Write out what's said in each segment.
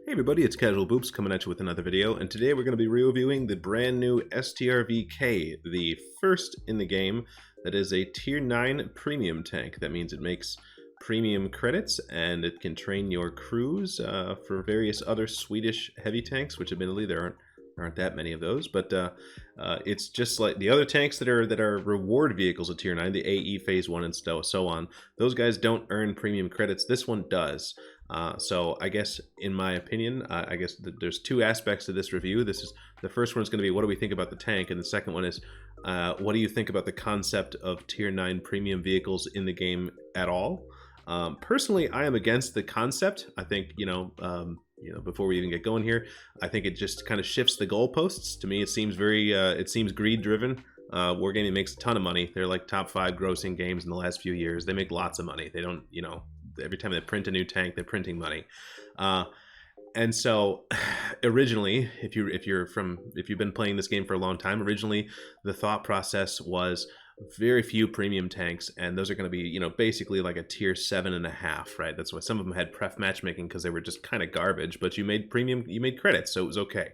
Hey everybody, it's Casual Boops coming at you with another video, and today we're going to be reviewing the brand new Strv K, the first in the game that is a Tier 9 premium tank. That means it makes premium credits, and it can train your crews for various other Swedish heavy tanks, which admittedly there aren't that many of those, but it's just like the other tanks that are reward vehicles of Tier 9, the AE Phase 1 and so on. Those guys don't earn premium credits. This one does. So I guess, in my opinion, I guess there's two aspects to this review. The first one is going to be what do we think about the tank, and the second one is what do you think about the concept of Tier 9 premium vehicles in the game at all? Personally, I am against the concept. I think, before we even get going here, I think it just kind of shifts the goalposts. To me, it seems very, it seems greed-driven. Wargaming makes a ton of money. They're like top 5 grossing games in the last few years. They make lots of money. They don't, every time they print a new tank, they're printing money. And so, originally, if you've been playing this game for a long time, originally the thought process was very few premium tanks, and those are going to be, basically like a tier 7.5, right? That's why some of them had pref matchmaking, because they were just kind of garbage, but you made credits, so it was okay.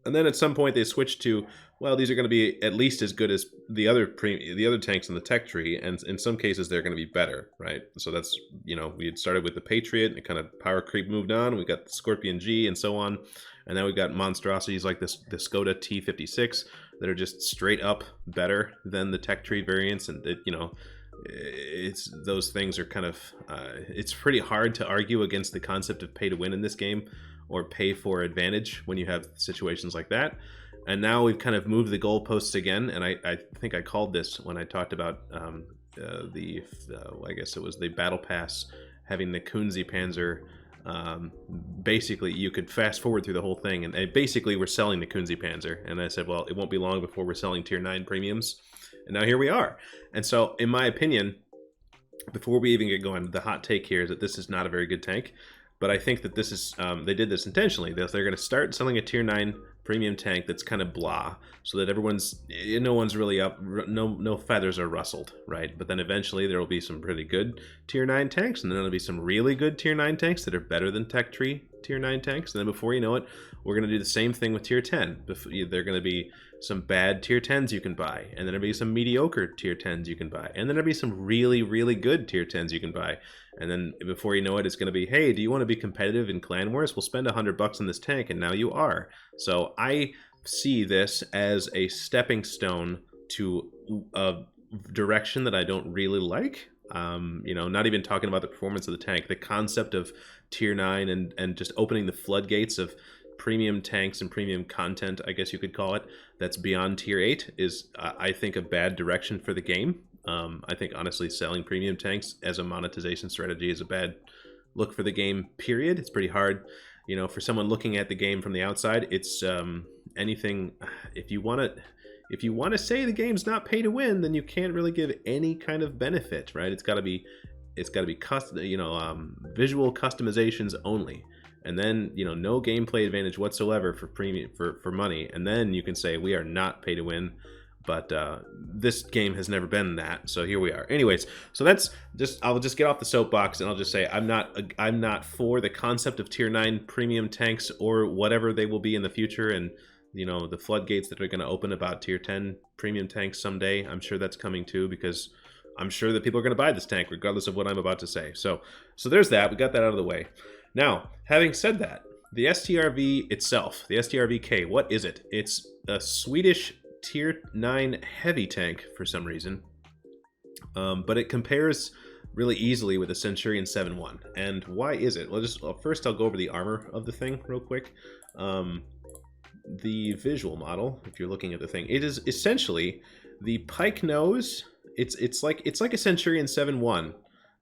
And then at some point they switched to, well, these are going to be at least as good as the other tanks in the tech tree, and in some cases they're going to be better, right? So that's, we had started with the Patriot, and it kind of power creep moved on. We got the Scorpion G and so on, and now we've got monstrosities like the Skoda T56 that are just straight up better than the tech tree variants, and it's those things are kind of it's pretty hard to argue against the concept of pay to win in this game, or pay for advantage when you have situations like that. And now we've kind of moved the goalposts again, and I think I called this when I talked about I guess it was the Battle Pass having the Kunze Panzer. Basically, you could fast forward through the whole thing, and they basically were selling the Kunze Panzer, and I said, well, it won't be long before we're selling Tier 9 premiums, and now here we are. And so, in my opinion, before we even get going, the hot take here is that this is not a very good tank. But I think that this is, they did this intentionally. They're going to start selling a Tier 9 premium tank that's kind of blah, so that no one's really up, no feathers are rustled, right? But then eventually there will be some pretty good Tier 9 tanks, and then there'll be some really good Tier 9 tanks that are better than Tech Tree Tier 9 tanks. And then before you know it, we're going to do the same thing with Tier 10. There are going to be some bad Tier 10s you can buy, and then there'll be some mediocre Tier 10s you can buy, and then there'll be some really, really good Tier 10s you can buy. And then before you know it, it's going to be, hey, do you want to be competitive in Clan Wars? We'll spend $100 on this tank, and now you are. So I see this as a stepping stone to a direction that I don't really like. Not even talking about the performance of the tank, the concept of Tier 9 and just opening the floodgates of premium tanks and premium content, I guess you could call it, that's beyond Tier 8 is, I think, a bad direction for the game. I think, honestly, selling premium tanks as a monetization strategy is a bad look for the game, period. It's pretty hard, for someone looking at the game from the outside. It's anything. If you want to say the game's not pay to win, then you can't really give any kind of benefit, right? It's got to be visual customizations only, and then no gameplay advantage whatsoever for premium for money, and then you can say we are not pay to win. But this game has never been that, so here we are. Anyways, so I'll just get off the soapbox, and I'll just say I'm not for the concept of Tier 9 premium tanks or whatever they will be in the future, and the floodgates that are going to open about Tier 10 premium tanks someday. I'm sure that's coming too, because I'm sure that people are going to buy this tank regardless of what I'm about to say. So there's that. We got that out of the way. Now, having said that, the STRV itself, the STRV K, what is it? It's a Swedish Tier 9 heavy tank for some reason, but it compares really easily with the Centurion 7.1. And why is it? Well, first I'll go over the armor of the thing real quick. The visual model, if you're looking at the thing, it is essentially the pike nose. It's like a Centurion 7.1,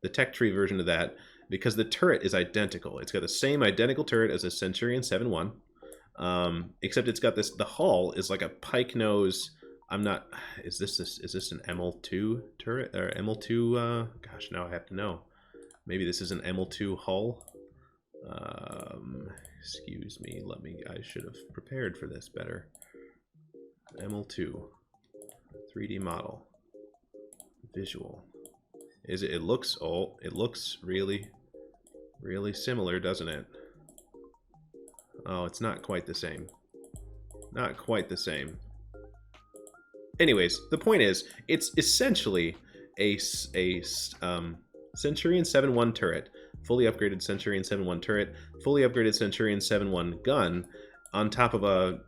the tech tree version of that, because the turret is identical. It's got the same identical turret as a Centurion 7.1. Except it's got the hull is like a pike nose. Is this an ML2 turret or ML2? Gosh, now I have to know. Maybe this is an ML2 hull. Excuse me. I should have prepared for this better. ML2 3D model visual. It looks really, really similar, doesn't it? Oh, it's not quite the same. Not quite the same. Anyways, the point is, it's essentially a Centurion 7.1 turret, fully upgraded Centurion 7.1 turret, fully upgraded Centurion 7.1 gun, on top of a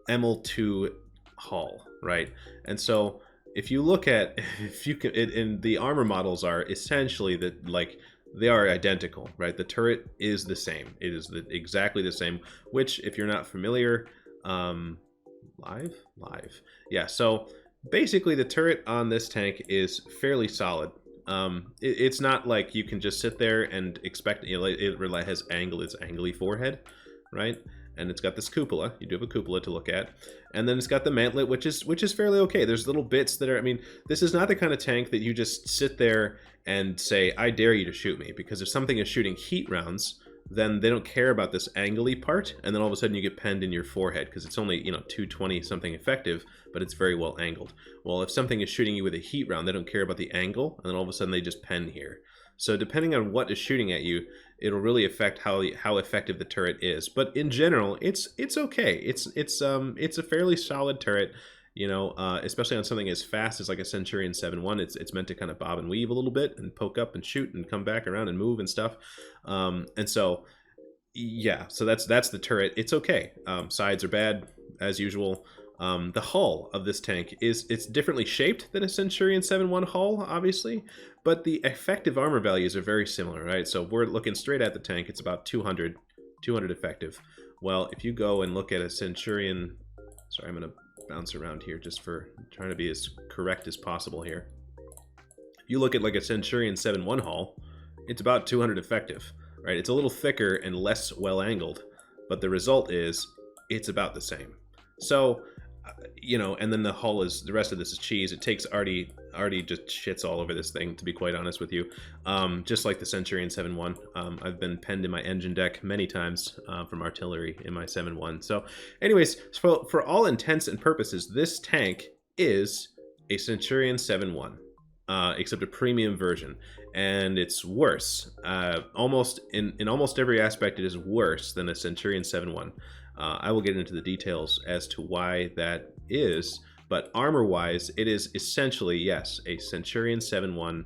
ML2 hull, right? And so if you look at, if you can, and the armor models are essentially that, like, they are identical, right? The turret is the same. It is exactly the same, which, if you're not familiar, live? Yeah, so basically the turret on this tank is fairly solid. It's not like you can just sit there and expect, you know, it has its angly forehead, right? And it's got this cupola. You do have a cupola to look at, and then it's got the mantlet, which is fairly okay. There's little bits that are, I mean, this is not the kind of tank that you just sit there and say, I dare you to shoot me, because if something is shooting heat rounds, then they don't care about this angly part, and then all of a sudden you get penned in your forehead because it's only, you know, 220 something effective, but it's very well angled. Well, if something is shooting you with a heat round, they don't care about the angle, and then all of a sudden they just pen here. So depending on what is shooting at you, it'll really affect how effective the turret is. But in general, it's okay. It's a fairly solid turret. You know, especially on something as fast as like a Centurion 7.1, it's meant to kind of bob and weave a little bit and poke up and shoot and come back around and move and stuff. And so, yeah, so that's the turret. It's okay. Sides are bad as usual. The hull of this tank it's differently shaped than a Centurion 7.1 hull, obviously, but the effective armor values are very similar, right? So we're looking straight at the tank. It's about 200 effective. Well, if you go and look at a Centurion, sorry, I'm gonna bounce around here just for trying to be as correct as possible here. If you look at like a Centurion 7.1 hull, it's about 200 effective, right? It's a little thicker and less well angled, but the result is it's about the same. So, you know, and then the hull is, the rest of this is cheese. It takes Artie just shits all over this thing, to be quite honest with you. Just like the Centurion 7.1. I've been penned in my engine deck many times from artillery in my 7.1. So anyways, for all intents and purposes, this tank is a Centurion 7.1, except a premium version. And it's worse. Almost in almost every aspect, it is worse than a Centurion 7.1. I will get into the details as to why that is, but armor-wise, it is essentially, yes, a Centurion 7.1.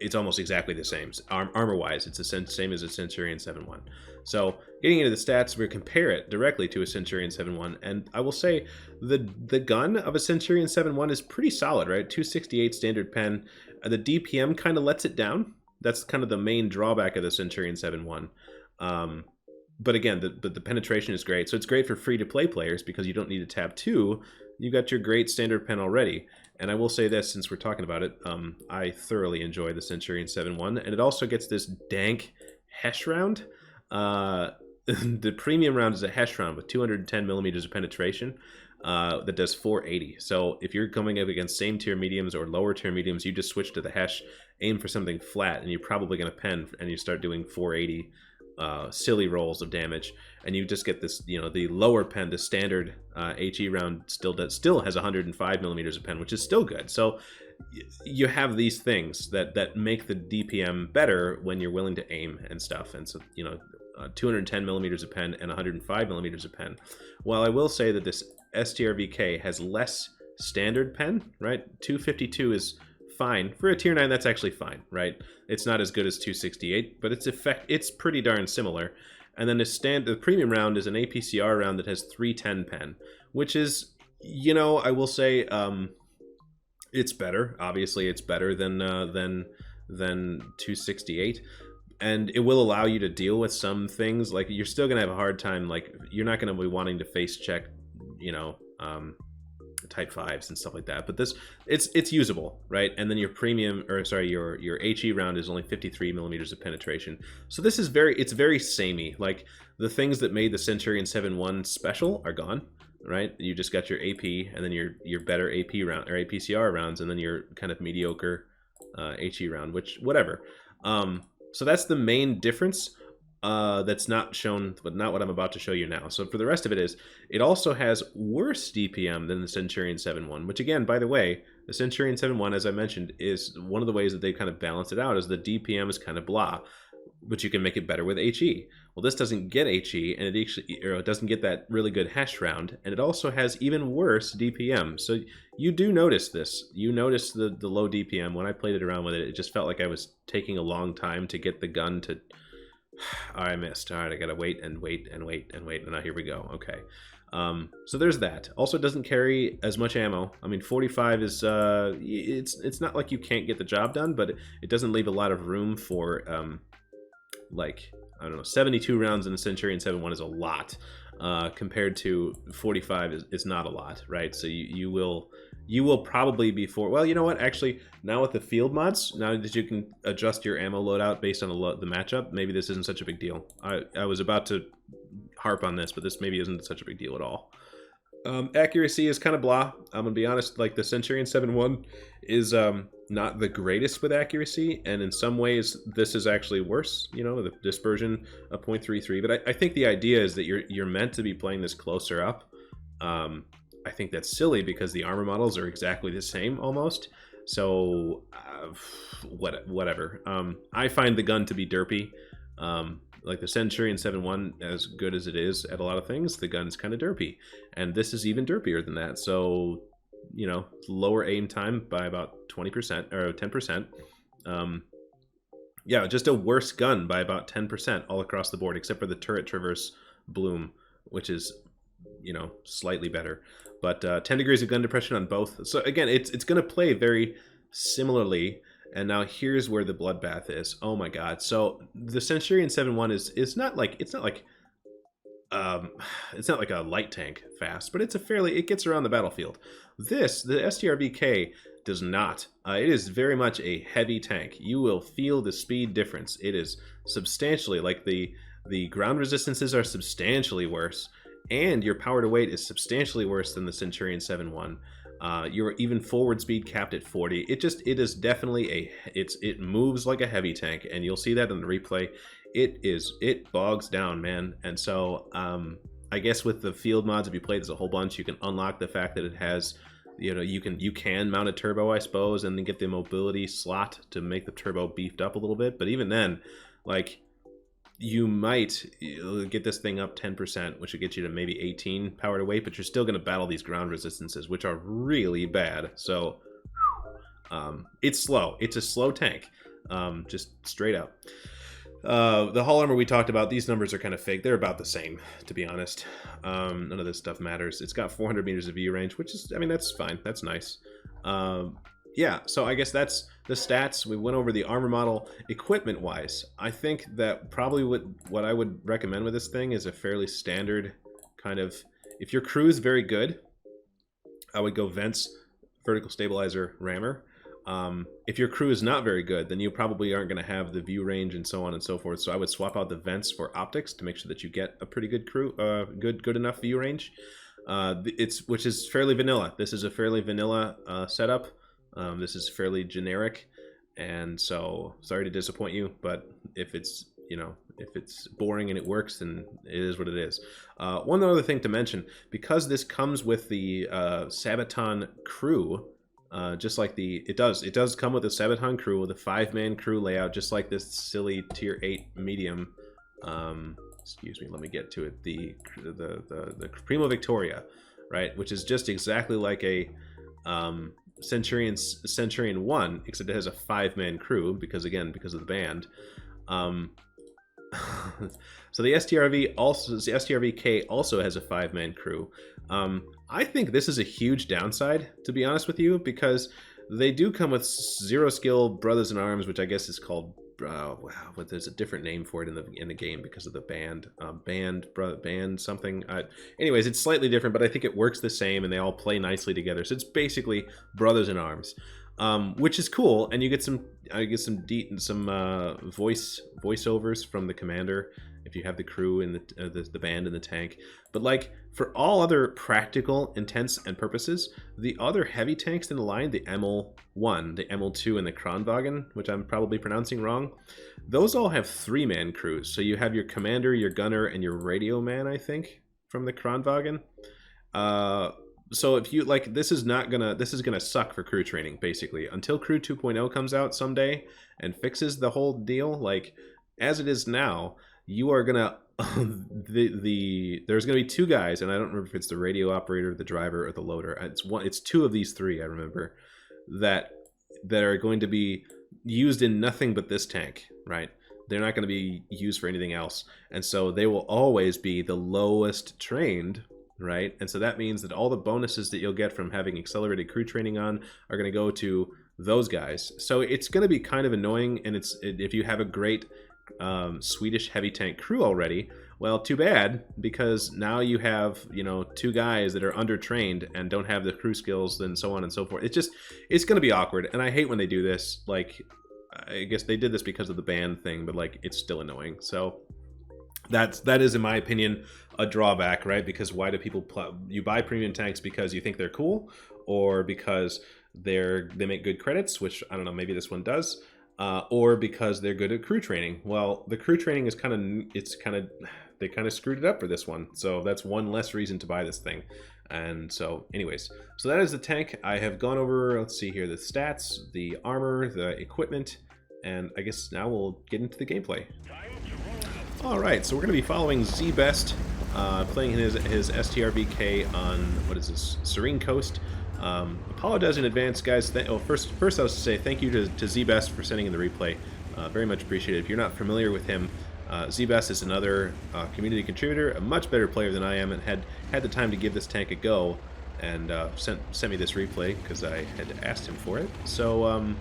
It's almost exactly the same. Armor-wise, it's the same as a Centurion 7.1. So, getting into the stats, we compare it directly to a Centurion 7.1, and I will say the gun of a Centurion 7.1 is pretty solid, right? 268 standard pen. The DPM kind of lets it down. That's kind of the main drawback of the Centurion 7.1. But again, the penetration is great. So it's great for free-to-play players because you don't need to tab 2. You got your great standard pen already. And I will say this, since we're talking about it, I thoroughly enjoy the Centurion 7.1. And it also gets this dank Hesh round. The premium round is a Hesh round with 210 millimeters of penetration that does 480. So if you're coming up against same tier mediums or lower tier mediums, you just switch to the Hesh, aim for something flat, and you're probably going to pen, and you start doing 480. Silly rolls of damage, and you just get this, you know, the lower pen, the standard HE round still has 105 millimeters of pen, which is still good. So you have these things that make the DPM better when you're willing to aim and stuff. And so, you know, 210 millimeters of pen and 105 millimeters of pen. While I will say that this Strv K has less standard pen, right? 252 is fine for a tier 9. That's actually fine, right? It's not as good as 268, but it's pretty darn similar. And then the premium round is an APCR round that has 310 pen, which is, you know, I will say it's better. Obviously, it's better than 268, and it will allow you to deal with some things. Like, you're still gonna have a hard time. Like, you're not gonna be wanting to face check, you know, type 5s and stuff like that, but this it's usable, right? And then your premium, or sorry, your HE round is only 53 millimeters of penetration. So this is it's very samey. Like, the things that made the Centurion 7.1 special are gone, right? You just got your AP, and then your better AP round or APCR rounds, and then your kind of mediocre HE round, which whatever. So that's the main difference. That's not shown, but not what I'm about to show you now. So for the rest of it also has worse DPM than the Centurion 7.1, which again, by the way, the Centurion 7.1, as I mentioned, is one of the ways that they kind of balance it out is the DPM is kind of blah. but you can make it better with HE. Well, this doesn't get HE, and it doesn't get that really good hash round, and it also has even worse DPM. So you do notice this. You notice the low DPM. When I played it around with it, it just felt like I was taking a long time to get the gun to... Oh, I missed. All right, I gotta wait and wait and wait and wait, and now here we go. Okay. So there's that. Also, it doesn't carry as much ammo. I mean, 45 is, it's not like you can't get the job done, but it doesn't leave a lot of room for, like, I don't know, 72 rounds in a Centurion 7.1 is a lot, compared to 45 is not a lot, right? So you will probably be well, you know what, actually, now with the field mods, now that you can adjust your ammo loadout based on the matchup, maybe this isn't such a big deal. I was about to harp on this, but this maybe isn't such a big deal at all. Accuracy is kind of blah. I'm gonna be honest, like the Centurion 7.1 is not the greatest with accuracy, and in some ways this is actually worse, you know, the dispersion of 0.33, but I think the idea is that you're meant to be playing this closer up. I think that's silly because the armor models are exactly the same almost, so whatever. I find the gun to be derpy. Like the Centurion 7.1, as good as it is at a lot of things, the gun's kind of derpy. And this is even derpier than that. So, you know, lower aim time by about 20% or 10%. Yeah, just a worse gun by about 10% all across the board, except for the turret traverse bloom, which is, you know, slightly better. But 10 degrees of gun depression on both. So again, it's going to play very similarly. And now here's where the bloodbath is. Oh my god. So the Centurion 7.1 is not like it's not like a light tank fast, but it gets around the battlefield. The Strv K does not. It is very much a heavy tank. You will feel the speed difference. It is substantially, like the ground resistances are substantially worse, and your power to weight is substantially worse than the Centurion 7.1. Your even forward speed capped at 40. It is definitely it moves like a heavy tank, and you'll see that in the replay. It bogs down, man. And so I guess with the field mods, if you play this a whole bunch, you can unlock the fact that it has, you know, you can mount a turbo, I suppose, and then get the mobility slot to make the turbo beefed up a little bit. But even then, like, you might get this thing up 10%, which would get you to maybe 18 power to weight, but you're still going to battle these ground resistances, which are really bad. So it's slow. It's a slow tank, just straight up. The hull armor we talked about, these numbers are kind of fake. They're about the same, to be honest. None of this stuff matters. It's got 400 meters of view range, which is, I mean, that's fine. That's nice. Yeah, so I guess that's the stats. We went over the armor model. Equipment-wise, I think that probably what I would recommend with this thing is a fairly standard kind of... If your crew is very good, I would go vents, vertical stabilizer, rammer. If your crew is not very good, then you probably aren't going to have the view range and so on and so forth. So I would swap out the vents for optics to make sure that you get a pretty good crew, good enough view range. Which is fairly vanilla. This is a fairly vanilla setup. This is fairly generic, and so sorry to disappoint you, but if it's, you know, if it's boring and it works, then it is what it is. One other thing to mention, because this comes with the Sabaton crew, just like it does come with a Sabaton crew with a 5-man crew layout, just like this silly tier 8 medium. Excuse me, let me get to it. The Primo Victoria, right, which is just exactly like a Centurion 1, except it has a 5-man crew because of the band. So the Strv K also has a 5-man crew. I think this is a huge downside, to be honest with you, because they do come with 0 skill brothers in arms, which I guess is called but there's a different name for it in the game because of the band something. Anyways, it's slightly different, but I think it works the same, and they all play nicely together. So it's basically brothers in arms, which is cool, and you get some voiceovers from the commander if you have the crew and the band and the tank. But like for all other practical intents and purposes, the other heavy tanks in the line, the ML1, the ML2, and the Kranwagen, which I'm probably pronouncing wrong, those all have 3-man crews. So you have your commander, your gunner, and your radio man, I think, from the Kranwagen. So if you like, this is gonna suck for crew training basically until Crew 2.0 comes out someday and fixes the whole deal. Like, As it is now, you are gonna there's gonna be two guys, and I don't remember if it's the radio operator, the driver, or the loader. It's two of these three, I remember, that are going to be used in nothing but this tank, right? They're not going to be used for anything else, and so they will always be the lowest trained, right? And so that means that all the bonuses that you'll get from having accelerated crew training on are going to go to those guys. So it's going to be kind of annoying, and if you have a great Swedish heavy tank crew already, well, too bad, because now you have, you know, two guys that are undertrained and don't have the crew skills and so on and so forth. It's going to be awkward, and I hate when they do this. Like, I guess they did this because of the ban thing, but like, it's still annoying. So that is, in my opinion, a drawback, right? Because why do people you buy premium tanks because you think they're cool, or because they make good credits, which I don't know, maybe this one does, or because they're good at crew training. Well, the crew training is they kind of screwed it up for this one, so that's one less reason to buy this thing. And so anyways, so that is the tank. I have gone over, let's see here, the stats, the armor, the equipment, and I guess now we'll get into the gameplay. Alright, so we're going to be following Z-Best, playing his Strv K on, what is this, Serene Coast. Apologize in advance, guys. First I was to say thank you to Z-Best for sending in the replay. Very much appreciated. If you're not familiar with him, Z-Best is another community contributor, a much better player than I am, and had the time to give this tank a go, and sent me this replay because I had asked him for it. So,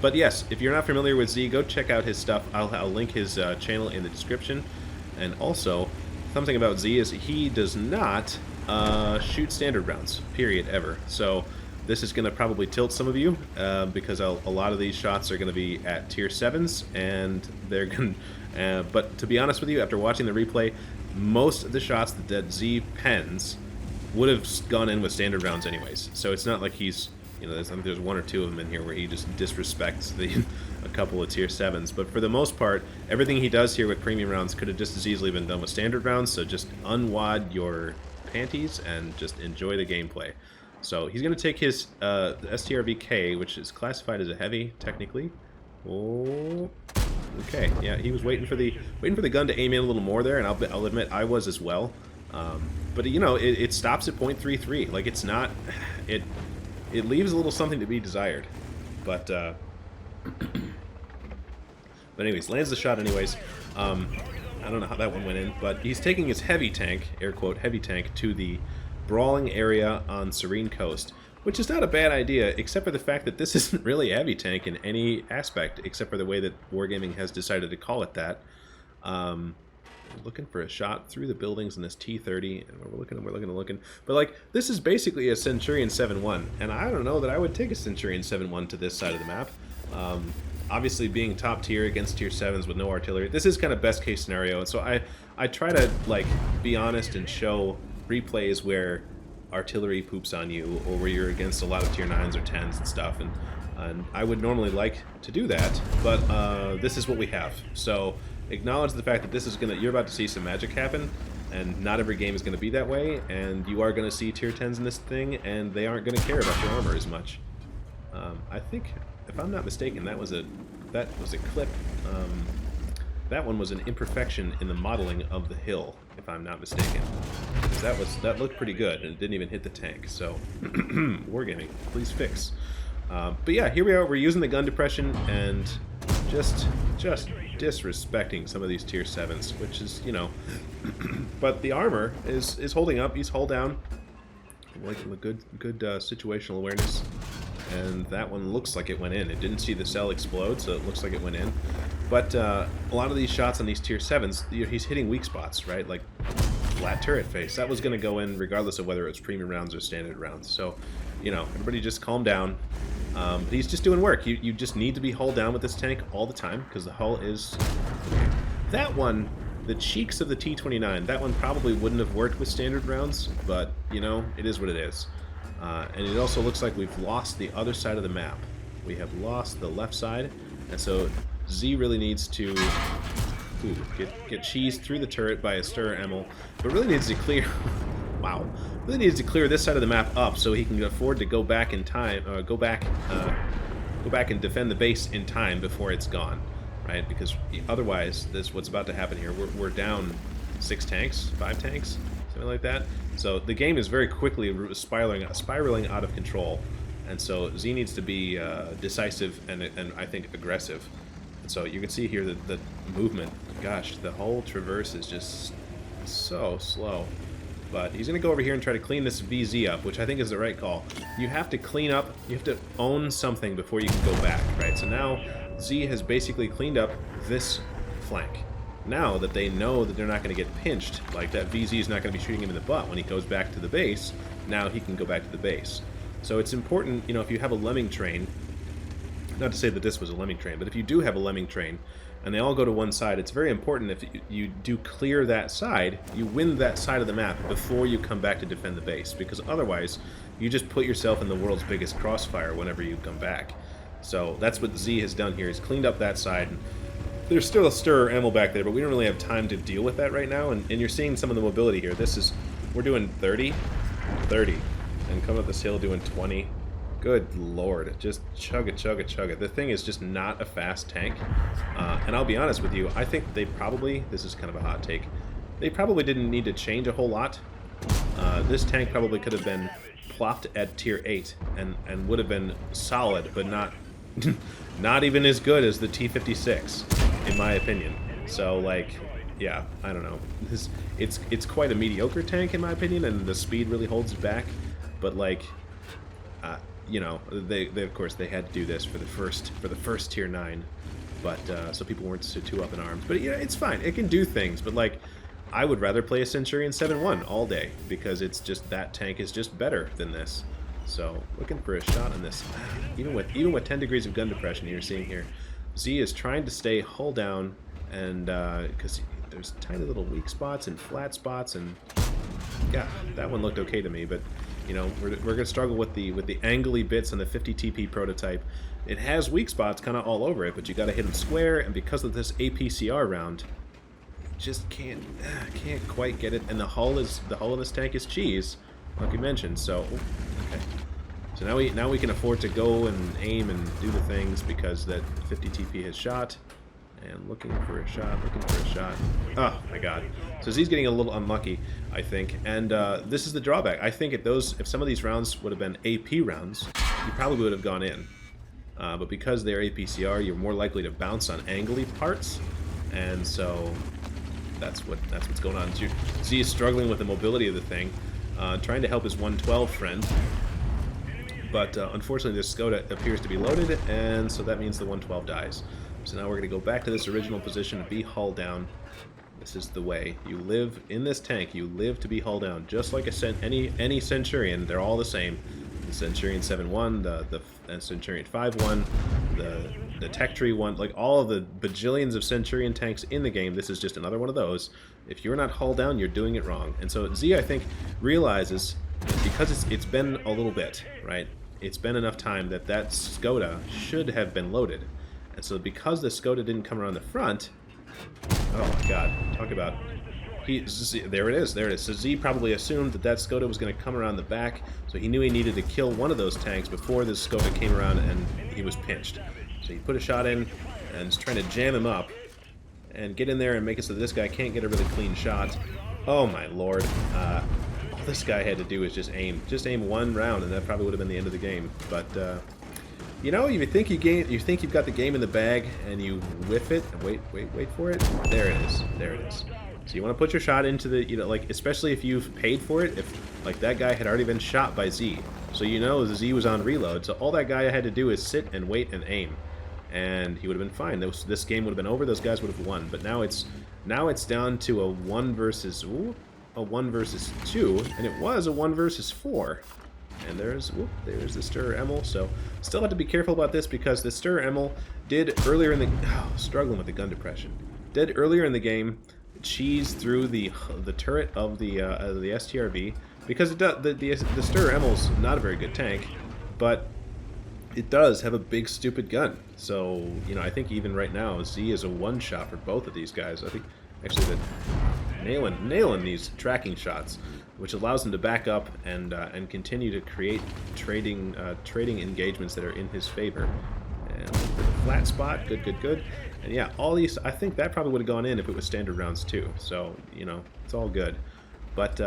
but yes, if you're not familiar with Z, go check out his stuff. I'll link his channel in the description. And also, something about Z is he does not shoot standard rounds, period, ever. So this is going to probably tilt some of you because a lot of these shots are going to be at tier 7s, and they're going but to be honest with you, after watching the replay, most of the shots that Z pens would have gone in with standard rounds anyways. So it's not like he's, you know, there's one or two of them in here where he just disrespects a couple of tier 7s. But for the most part, everything he does here with premium rounds could have just as easily been done with standard rounds. So just unwad your panties and just enjoy the gameplay. So he's going to take his Strv K, which is classified as a heavy technically. Oh, okay, yeah, he was waiting for the gun to aim in a little more there, and I'll admit I was as well. But you know, it stops at 0.33. Like, it's not, it leaves a little something to be desired. But but anyways, lands the shot anyways. I don't know how that one went in, but he's taking his heavy tank, air quote heavy tank, to the brawling area on Serene Coast, which is not a bad idea, except for the fact that this isn't really a heavy tank in any aspect, except for the way that Wargaming has decided to call it that. Looking for a shot through the buildings in this T-30, and we're looking. But like, this is basically a Centurion 7-1, and I don't know that I would take a Centurion 7-1 to this side of the map. Obviously, being top tier against tier 7s with no artillery, this is kind of best case scenario, and so I try to like be honest and show replays where artillery poops on you, or where you're against a lot of tier 9s or 10s and stuff, and I would normally like to do that, but this is what we have. So acknowledge the fact that this is you're about to see some magic happen, and not every game is going to be that way, and you are going to see tier 10s in this thing, and they aren't going to care about your armor as much. I think, if I'm not mistaken, that was a clip. That one was an imperfection in the modeling of the hill, if I'm not mistaken. Because that looked pretty good, and it didn't even hit the tank. So, Wargaming, please fix. But yeah, here we are. We're using the gun depression and just disrespecting some of these tier 7s, which is, you know. But the armor is holding up. He's hull down. Like a good situational awareness. And that one looks like it went in. It didn't see the cell explode, so it looks like it went in. But a lot of these shots on these tier 7s, he's hitting weak spots, right? Like flat turret face. That was going to go in regardless of whether it's premium rounds or standard rounds. So, you know, everybody just calm down. He's just doing work. You just need to be hull down with this tank all the time, because the hull is... That one, the cheeks of the T-29, that one probably wouldn't have worked with standard rounds, but, you know, it is what it is. And it also looks like we've lost the other side of the map. We have lost the left side, and so Z really needs to get cheesed through the turret by a Strv K, but really needs to clear... Wow. Really needs to clear this side of the map up so he can afford to go back in time, go back and defend the base in time before it's gone. right? Because otherwise, what's about to happen here. We're down 6 tanks, 5 tanks, something like that. So the game is very quickly spiraling out of control, and so Z needs to be decisive and I think aggressive. And so you can see here that the movement, gosh, the whole traverse is just so slow. But he's going to go over here and try to clean this VZ up, which I think is the right call. You have to clean up, you have to own something before you can go back, right? So now Z has basically cleaned up this flank. Now that they know that they're not going to get pinched, like that VZ is not going to be shooting him in the butt when he goes back to the base, now he can go back to the base. So it's important, you know, if you have a lemming train, not to say that this was a lemming train, but if you do have a lemming train, and they all go to one side, it's very important if you do clear that side, you win that side of the map before you come back to defend the base, because otherwise you just put yourself in the world's biggest crossfire whenever you come back. So that's what Z has done here. He's cleaned up that side. There's still a Strv ammo back there, but we don't really have time to deal with that right now, and you're seeing some of the mobility here. We're doing 30, 30, and come up this hill doing 20. Good lord, just chug it, chug it, chug it. The thing is just not a fast tank. And I'll be honest with you, I think they probably, this is kind of a hot take, they probably didn't need to change a whole lot. This tank probably could have been plopped at tier 8 and would have been solid, but not not even as good as the T56, in my opinion. So, like, yeah, I don't know. It's quite a mediocre tank, in my opinion, and the speed really holds it back. But, like, you know, they of course they had to do this for the first tier 9, but so people weren't too up in arms. But yeah, it's fine. It can do things. But like, I would rather play a Centurion 7-1 all day because it's just that tank is just better than this. So looking for a shot on this. Even with 10 degrees of gun depression, you're seeing here, Z is trying to stay hull down, and because there's tiny little weak spots and flat spots, and yeah, that one looked okay to me, but. You know, we're gonna struggle with the angly bits on the 50 TP prototype. It has weak spots kind of all over it, but you got to hit them square. And because of this APCR round, just can't quite get it. And the hull of this tank is cheese, like we mentioned. So okay, so now we can afford to go and aim and do the things because that 50 TP has shot. And looking for a shot. Oh my god. So Z's getting a little unlucky, I think. And this is the drawback. I think if some of these rounds would have been AP rounds, you probably would have gone in. But because they're APCR, you're more likely to bounce on angly parts. And so that's what's going on. Z is struggling with the mobility of the thing, trying to help his 112 friend. But unfortunately, this Skoda appears to be loaded, and so that means the 112 dies. So now we're going to go back to this original position to be hull down. This is the way. You live in this tank. You live to be hull down, just like any Centurion. They're all the same. The Centurion 7-1, the Centurion 5-1, the Tech Tree 1, like all of the bajillions of Centurion tanks in the game. This is just another one of those. If you're not hull down, you're doing it wrong. And so Z, I think, realizes because it's been a little bit, right? It's been enough time that Skoda should have been loaded. And so because the Skoda didn't come around the front, oh my god, talk about, there it is. So Z probably assumed that Skoda was going to come around the back, so he knew he needed to kill one of those tanks before the Skoda came around and he was pinched. So he put a shot in and is trying to jam him up and get in there and make it so that this guy can't get a really clean shot. Oh my lord. All this guy had to do is just aim one round, and that probably would have been the end of the game. But you know, you think you've got the game in the bag, and you whiff it. Wait for it. There it is. So you want to put your shot into the, you know, like, especially if you've paid for it. If like that guy had already been shot by Z, so you know the Z was on reload. So all that guy had to do is sit and wait and aim, and he would have been fine. This game would have been over. Those guys would have won. But now it's down to a 1 versus 2, and it was a 1 versus 4. And there's the Strv Emil. So still have to be careful about this because the Strv Emil did earlier in the struggling with the gun depression. Did earlier in the game cheese through the turret of the STRV because the Strv Emil's not a very good tank, but it does have a big stupid gun. So you know, I think even right now Z is a one-shot for both of these guys. I think actually that nailing these tracking shots, which allows him to back up and continue to create trading engagements that are in his favor. And flat spot. Good, good, good. And yeah, all these, I think that probably would have gone in if it was standard rounds too. So, you know, it's all good. But,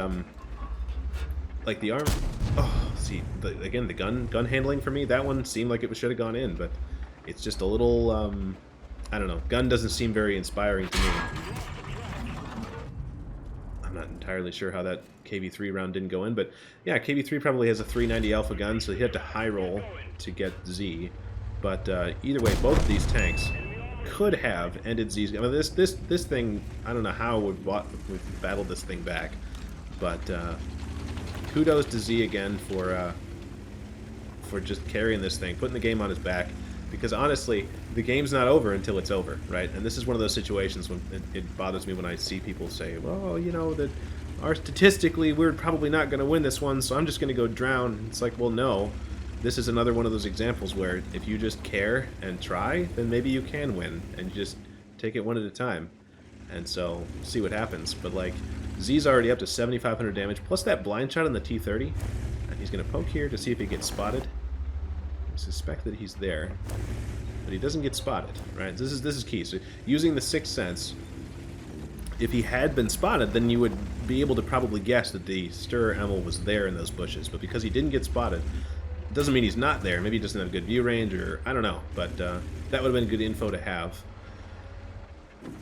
like the arm, oh, see, again, the gun handling for me, that one seemed like it should have gone in, but it's just a little, I don't know, gun doesn't seem very inspiring to me. I'm not entirely sure how that KV3 round didn't go in, but yeah, KV3 probably has a 390 alpha gun, so he had to high roll to get Z. But either way, both of these tanks could have ended Z's. I mean, this thing, I don't know how we've battled this thing back, but kudos to Z again for just carrying this thing, putting the game on his back. Because honestly, the game's not over until it's over, right? And this is one of those situations when it bothers me when I see people say, well, you know, that statistically we're probably not going to win this one, so I'm just going to go drown. It's like, well, no. This is another one of those examples where if you just care and try, then maybe you can win, and you just take it one at a time. And so, see what happens. But like, Z's already up to 7,500 damage, plus that blind shot on the T30. And he's going to poke here to see if he gets spotted. I suspect that he's there, but he doesn't get spotted, right? This is key. So using the sixth sense, if he had been spotted, then you would be able to probably guess that the Strv K was there in those bushes. But because he didn't get spotted, it doesn't mean he's not there. Maybe he doesn't have good view range, or I don't know. But that would have been good info to have.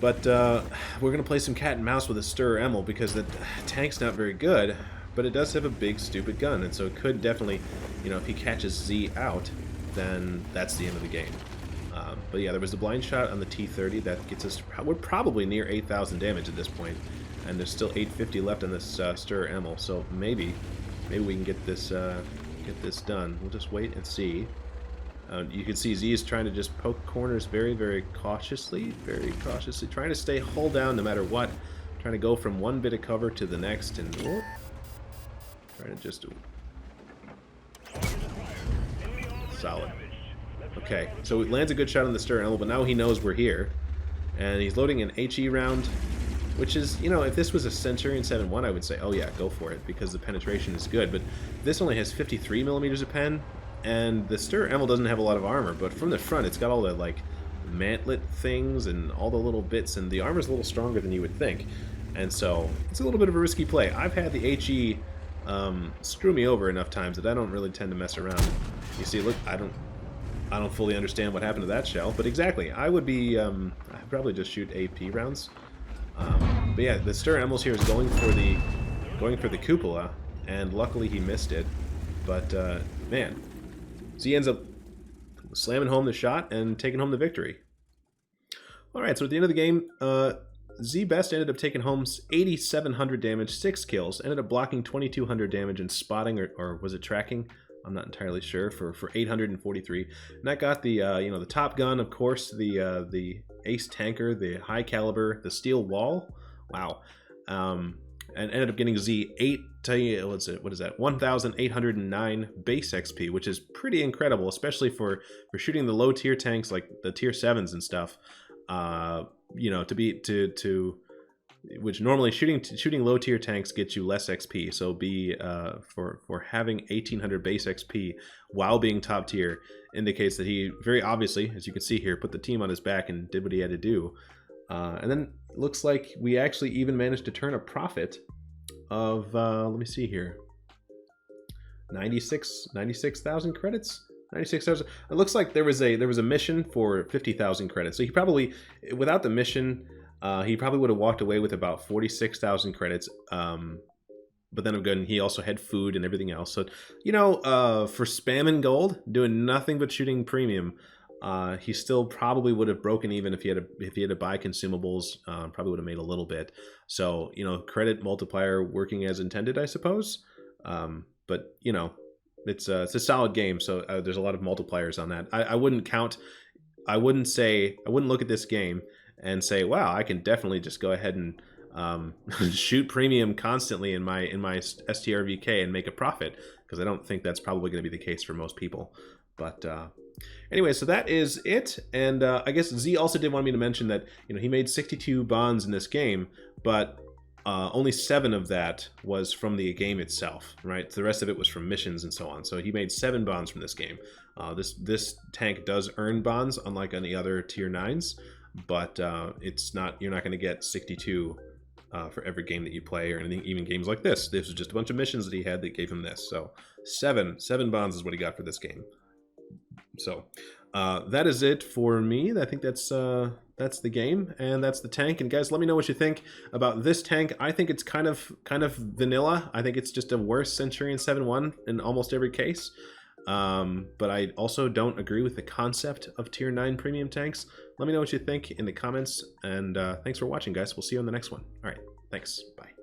But we're going to play some cat and mouse with a Strv K because the tank's not very good, but it does have a big, stupid gun. And so it could definitely, you know, if he catches Z out, then that's the end of the game. But yeah, there was the blind shot on the T30 that gets us, we're probably near 8,000 damage at this point, and there's still 850 left on this Strv K, so maybe we can get this done. We'll just wait and see. You can see Z is trying to just poke corners very, very cautiously, trying to stay hull down no matter what, trying to go from one bit of cover to the next, and trying to just solid. Okay, so it lands a good shot on the Strv K, but now he knows we're here. And he's loading an HE round, which is, you know, if this was a Centurion 7.1, I would say, oh yeah, go for it, because the penetration is good. But this only has 53 millimeters of pen, and the Strv K doesn't have a lot of armor, but from the front, it's got all the, like, mantlet things and all the little bits, and the armor's a little stronger than you would think. And so, it's a little bit of a risky play. I've had the HE screw me over enough times that I don't really tend to mess around. You see, look, I don't fully understand what happened to that shell, but exactly, I would be, I'd probably just shoot AP rounds. But yeah, the Strv K here is going for the cupola, and luckily he missed it. But man, so he ends up slamming home the shot and taking home the victory. All right, so at the end of the game, Z Best ended up taking home 8,700 damage, 6 kills, ended up blocking 2,200 damage and spotting, or was it tracking? I'm not entirely sure, for 843. And that got the you know, the Top Gun, of course, the Ace Tanker, the High Caliber, the Steel Wall. Wow. And ended up getting Z 1,809 base XP, which is pretty incredible, especially for shooting the low tier tanks like the tier 7s and stuff. You know, which normally shooting low tier tanks gets you less XP. So for having 1,800 base XP while being top tier indicates that he very obviously, as you can see here, put the team on his back and did what he had to do. And then looks like we actually even managed to turn a profit of let me see here, 96,000 credits. 96,000. It looks like there was a mission for 50,000 credits. So he probably, without the mission, he probably would have walked away with about 46,000 credits. But then again, he also had food and everything else. So, you know, for spamming gold, doing nothing but shooting premium, he still probably would have broken even if he had to buy consumables. Probably would have made a little bit. So, you know, credit multiplier working as intended, I suppose. But you know, it's a solid game. So there's a lot of multipliers on that. I wouldn't look at this game and say, wow, I can definitely just go ahead and shoot premium constantly in my Strv K and make a profit, because I don't think that's probably going to be the case for most people. But anyway, so that is it. And I guess Z also did want me to mention that, you know, he made 62 bonds in this game, but only 7 of that was from the game itself, right? The rest of it was from missions and so on. So he made 7 bonds from this game, This tank does earn bonds, unlike any other tier 9s, but you're not going to get 62 for every game that you play or anything, even games like this. This was just a bunch of missions that he had that gave him this. So seven bonds is what he got for this game. So that is it for me. I think that's the game, and that's the tank. And guys, let me know what you think about this tank. I think it's kind of vanilla. I think it's just a worse Centurion 7-1 in almost every case. But I also don't agree with the concept of tier 9 premium tanks. Let me know what you think in the comments, and thanks for watching, guys. We'll see you on the next one. All right, thanks. Bye.